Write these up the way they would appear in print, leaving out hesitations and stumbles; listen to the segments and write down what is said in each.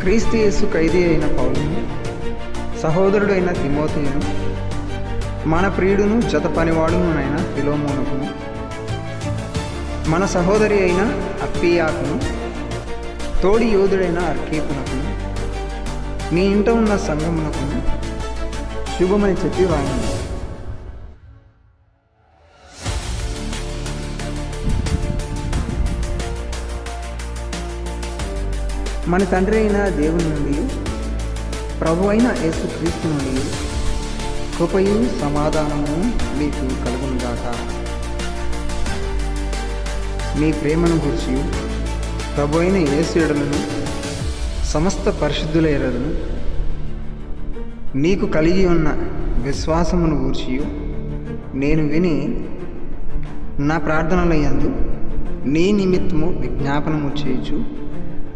క్రీస్తు యేసు ఖైదీ అయిన పౌలును, సహోదరుడైన తిమోతియును, మన ప్రియుడును జత పనివాడునైన ఫిలోమోనుకును, మన సహోదరి అయిన అప్పియాకును, తోడి యోధుడైన అర్కీపునకును, నీ ఇంట ఉన్న సంఘమునకును శుభమని చెప్పి రాయండి. మన తండ్రి అయిన దేవుని నుండి, ప్రభు అయిన యేసుక్రీస్తు నుండి కృపయు సమాధానము మీకు కలుగునుగాక. మీ ప్రేమను గురించి ప్రభు అయిన యేసు ఎడలను సమస్త పరిశుద్ధుల ఎడలను నీకు కలిగి ఉన్న విశ్వాసమును గూర్చి నేను విని నా ప్రార్థనల యందు నీ నిమిత్తము విజ్ఞాపనము చేయుచు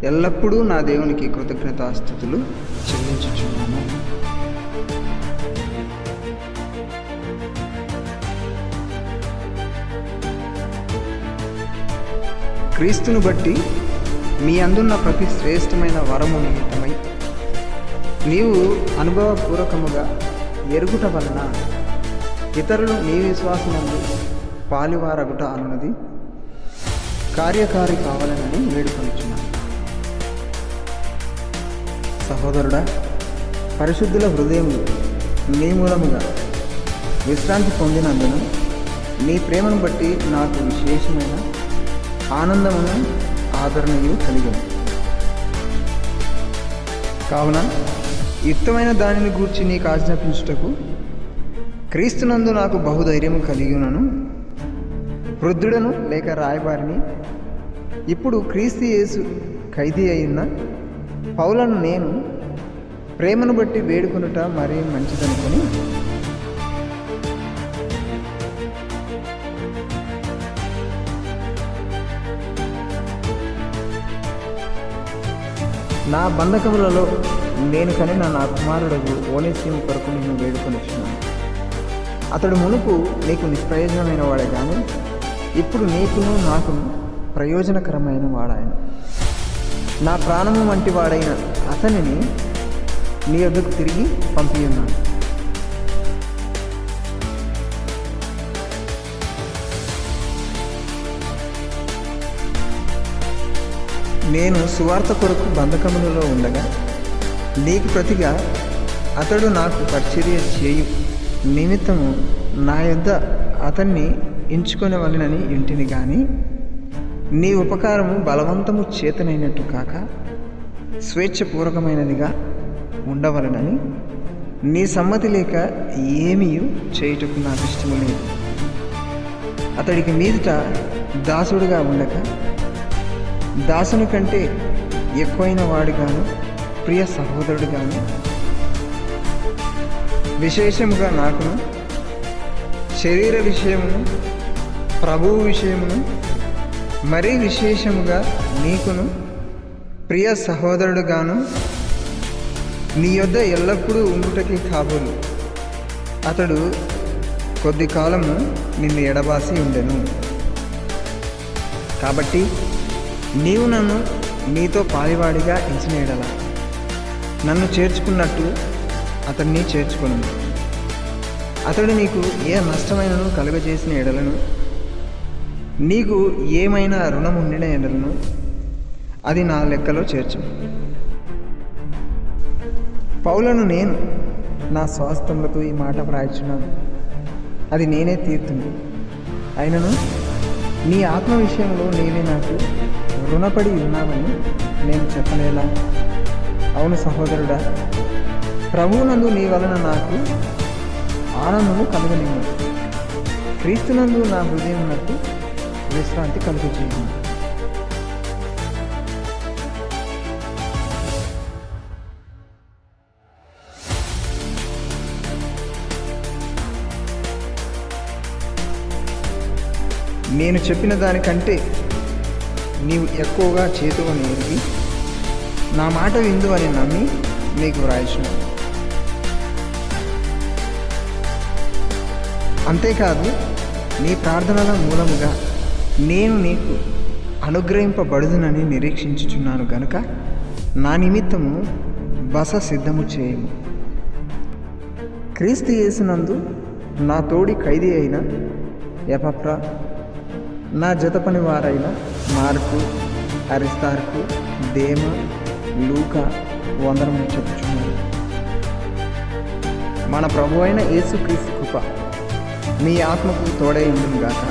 ఎల్లప్పుడూ నా దేవునికి కృతజ్ఞతాస్తుతులు చెల్లించుచున్నాను. క్రీస్తును బట్టి మీ అందున్న ప్రతి శ్రేష్టమైన వరము నిమిత్తమై నీవు అనుభవపూర్వకముగా ఎరుగుట వలన ఇతరులు నీ విశ్వాసమందు పాలివారగుట అన్నది కార్యకారి కావాలనని వేడుకొనుచున్నాను. సహోదరుడా, పరిశుద్ధుల హృదయములు నీ మూలముగా విశ్రాంతి పొందినందున నీ ప్రేమను బట్టి నాకు విశేషమైన ఆనందమును ఆదరణయు కలిగింది. కావున యుక్తమైన దానిని గూర్చి నీకు ఆజ్ఞాపించుటకు క్రీస్తునందు నాకు బహుధైర్యము కలిగినను, వృద్ధుడను లేక రాయబారిని ఇప్పుడు క్రీస్తు యేసు ఖైదీ అయిన పౌలను నేను ప్రేమను బట్టి వేడుకొనుట మరీ మంచిదనుకొని నా బంధకములలో నేను కనిన నా కుమారుడు ఓనేసిము కొరకు నేను వేడుకొనిచున్నాను. అతడు మునుపు నీకు నిష్ప్రయోజనమైన వాడే కానీ ఇప్పుడు నీకును నాకును ప్రయోజనకరమైన వాడాయన. నా ప్రాణము వంటి వాడైన అతనిని నీ వద్దకు తిరిగి పంపియున్నాను. నేను సువార్త కొరకు బంధకములలో ఉండగా నీకు ప్రతిగా అతడు నాకు పరిచర్య చేయు నిమిత్తము నా యొద్ద అతన్ని ఎంచుకొనవలెనని ఇంటిని కానీ నీ ఉపకారము బలవంతము చేతనైనట్టు కాక స్వేచ్ఛపూర్వకమైనదిగా ఉండవలనని నీ సమ్మతి లేక ఏమీ చేయుటకు నాకు ఇష్టము లేదు. అతడికి మీదట దాసుడుగా ఉండక దాసుని కంటే ఎక్కువైన వాడుగాను ప్రియ సహోదరుడుగాను విశేషముగా నాకును శరీర విషయమును ప్రభువు విషయమును మరీ విశేషముగా నీకును ప్రియ సహోదరుడుగాను నీ యొద్ద ఎల్లప్పుడూ ఉండుటకి కాబోలు అతడు కొద్ది కాలము నిన్ను ఎడబాసి ఉండెను. కాబట్టి నీవు నన్ను నీతో పాలివాడిగా ఎంచిన ఎడల నన్ను చేర్చుకున్నట్టు అతన్ని చేర్చుకొను. అతడు నీకు ఏ నష్టమైనను కలుగజేసిన ఎడలను నీకు ఏమైనా రుణం ఉండిన ఎడలను అది నా లెక్కలో చేర్చు. పౌలను నేను నా స్వాస్థ్యములతో ఈ మాట వ్రాయిచున్నాను, అది నేనే తీర్తుంది. అయినను నీ ఆత్మ విషయంలో నీవే నాకు రుణపడి ఉన్నావని నేను చెప్పలేలా? అవును సహోదరుడా, ప్రభువునందు నీ వలన నాకు ఆనందము కలుగనివ్వు. క్రీస్తునందు నా హృదయం నాకు విశ్రాంతి కలుగజేయు. నేను చెప్పిన దానికంటే నీవు ఎక్కువగా చేతువని ఎరిగి నా మాట విందు అని నమ్మి నీకు వ్రాయిచున్నాను. అంతేకాదు, నీ ప్రార్థనల మూలముగా నేను నీకు అనుగ్రహింపబడుదునని నిరీక్షించుచున్నాను గనుక నా నిమిత్తము బస సిద్ధము చేయము. క్రీస్తు యేసునందు నా తోడి ఖైదీ అయిన ఎపఫ్రా, నా జత పని వారైన మార్కు, అరిస్తార్కు, దేమ, లూకా వందనము చెప్పుచున్నారు. మన ప్రభు అయిన యేసుక్రీస్తు కృప మీ ఆత్మకు తోడై ఉండును గాక.